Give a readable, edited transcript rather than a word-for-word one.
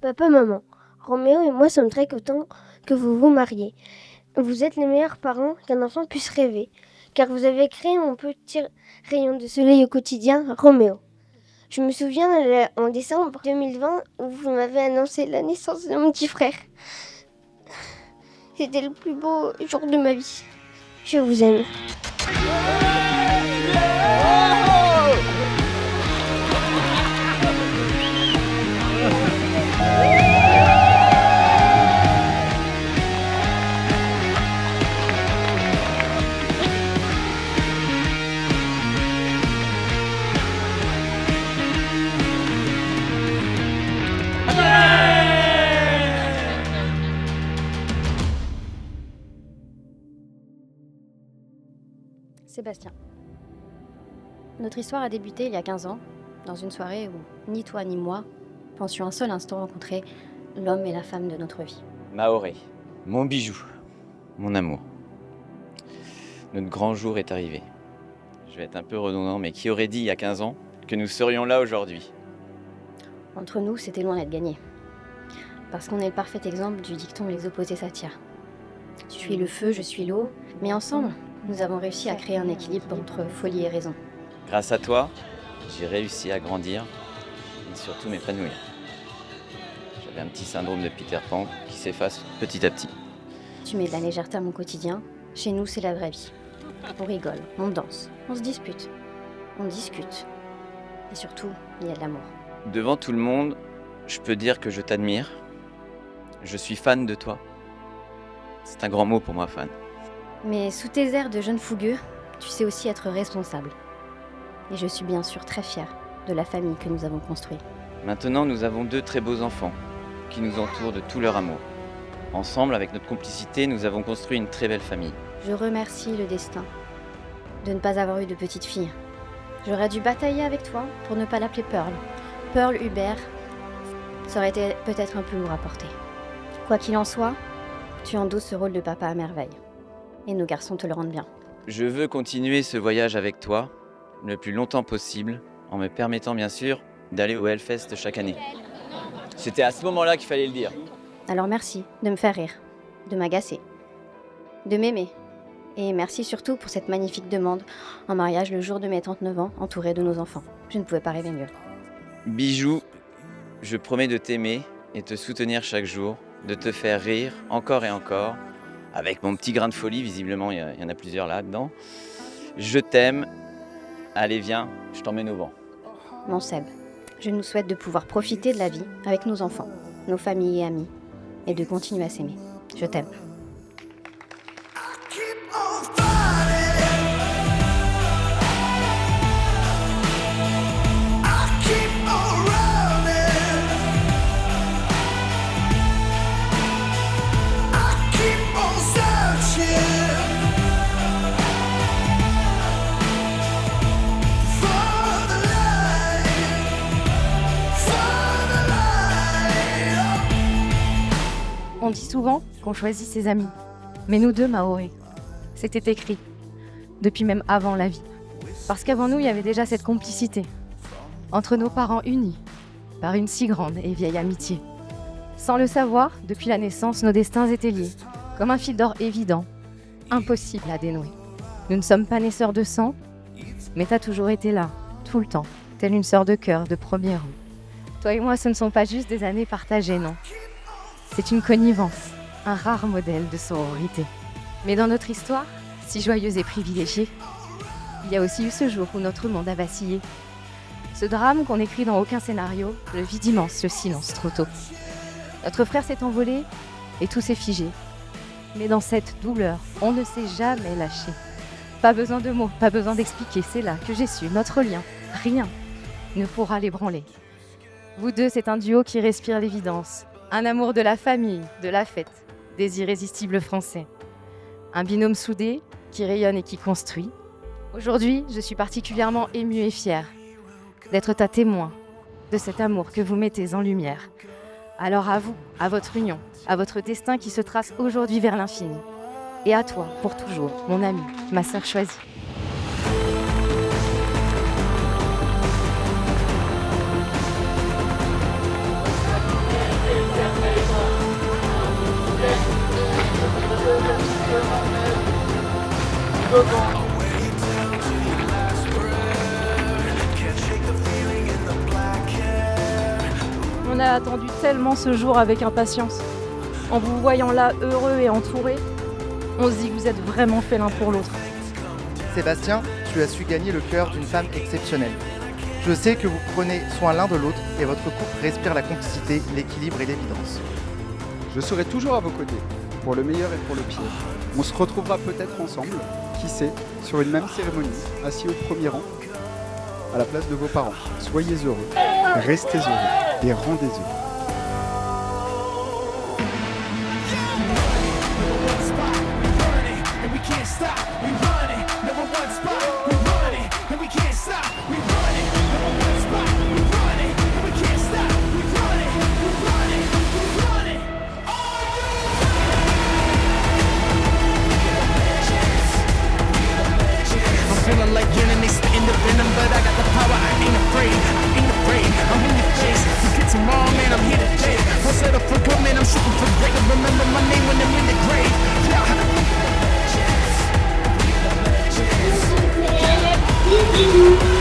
Papa, maman, Roméo et moi sommes très contents que vous vous mariez. Vous êtes les meilleurs parents qu'un enfant puisse rêver, car vous avez créé mon petit rayon de soleil au quotidien, Roméo. Je me souviens en décembre 2020 où vous m'avez annoncé la naissance de mon petit frère. C'était le plus beau jour de ma vie. Je vous aime. Sébastien. Notre histoire a débuté il y a 15 ans, dans une soirée où ni toi ni moi pensions un seul instant rencontrer l'homme et la femme de notre vie. Maoré, mon bijou, mon amour. Notre grand jour est arrivé. Je vais être un peu redondant, mais qui aurait dit il y a 15 ans que nous serions là aujourd'hui ? Entre nous, c'était loin d'être gagné. Parce qu'on est le parfait exemple du dicton « les opposés s'attirent ». Tu suis le feu, je suis l'eau, mais ensemble, nous avons réussi à créer un équilibre entre folie et raison. Grâce à toi, j'ai réussi à grandir et surtout m'épanouir. J'avais un petit syndrome de Peter Pan qui s'efface petit à petit. Tu mets de la légèreté à mon quotidien. Chez nous, c'est la vraie vie. On rigole, on danse, on se dispute, on discute. Et surtout, il y a de l'amour. Devant tout le monde, je peux dire que je t'admire. Je suis fan de toi. C'est un grand mot pour moi, fan. Mais sous tes airs de jeune fougueux, tu sais aussi être responsable. Et je suis bien sûr très fière de la famille que nous avons construite. Maintenant, nous avons 2 très beaux enfants qui nous entourent de tout leur amour. Ensemble, avec notre complicité, nous avons construit une très belle famille. Je remercie le destin de ne pas avoir eu de petite fille. J'aurais dû batailler avec toi pour ne pas l'appeler Pearl. Pearl Hubert, ça aurait été peut-être un peu lourd à porter. Quoi qu'il en soit, tu endosses ce rôle de papa à merveille. Et nos garçons te le rendent bien. Je veux continuer ce voyage avec toi le plus longtemps possible, en me permettant bien sûr d'aller au Hellfest chaque année. C'était à ce moment-là qu'il fallait le dire. Alors merci de me faire rire, de m'agacer, de m'aimer. Et merci surtout pour cette magnifique demande en mariage le jour de mes 39 ans, entourée de nos enfants. Je ne pouvais pas rêver mieux. Bijou, je promets de t'aimer et te soutenir chaque jour, de te faire rire encore et encore, avec mon petit grain de folie, visiblement il y en a plusieurs là-dedans. Je t'aime. Allez, viens, je t'emmène au vent. Mon Seb, je nous souhaite de pouvoir profiter de la vie avec nos enfants, nos familles et amis, et de continuer à s'aimer. Je t'aime. On dit souvent qu'on choisit ses amis. Mais nous deux, Maoré, c'était écrit. Depuis même avant la vie. Parce qu'avant nous, il y avait déjà cette complicité. Entre nos parents unis, par une si grande et vieille amitié. Sans le savoir, depuis la naissance, nos destins étaient liés. Comme un fil d'or évident, impossible à dénouer. Nous ne sommes pas nés sœurs de sang, mais t'as toujours été là, tout le temps, telle une sœur de cœur de première rue. Toi et moi, ce ne sont pas juste des années partagées, non. C'est une connivence, un rare modèle de sororité. Mais dans notre histoire, si joyeuse et privilégiée, il y a aussi eu ce jour où notre monde a vacillé. Ce drame qu'on n'écrit dans aucun scénario, le vide immense, le silence trop tôt. Notre frère s'est envolé et tout s'est figé. Mais dans cette douleur, on ne s'est jamais lâché. Pas besoin de mots, pas besoin d'expliquer, c'est là que j'ai su, notre lien, rien ne pourra l'ébranler. Vous deux, c'est un duo qui respire l'évidence. Un amour de la famille, de la fête, des irrésistibles Français. Un binôme soudé qui rayonne et qui construit. Aujourd'hui, je suis particulièrement émue et fière d'être ta témoin de cet amour que vous mettez en lumière. Alors à vous, à votre union, à votre destin qui se trace aujourd'hui vers l'infini. Et à toi, pour toujours, mon ami, ma sœur choisie. On a attendu tellement ce jour avec impatience. En vous voyant là, heureux et entourés, on se dit que vous êtes vraiment faits l'un pour l'autre. Sébastien, tu as su gagner le cœur d'une femme exceptionnelle. Je sais que vous prenez soin l'un de l'autre et votre couple respire la complicité, l'équilibre et l'évidence. Je serai toujours à vos côtés, pour le meilleur et pour le pire. On se retrouvera peut-être ensemble, qui sait, sur une même cérémonie, assis au premier rang, à la place de vos parents. Soyez heureux, restez heureux et rendez heureux. Feeling like yearning, they spitting the venom, but I got the power, I ain't afraid, I'm in your face, you get tomorrow, man, I'm here today, won't settle for good, man, I'm shooting for great, remember my name when I'm in the grave, yeah.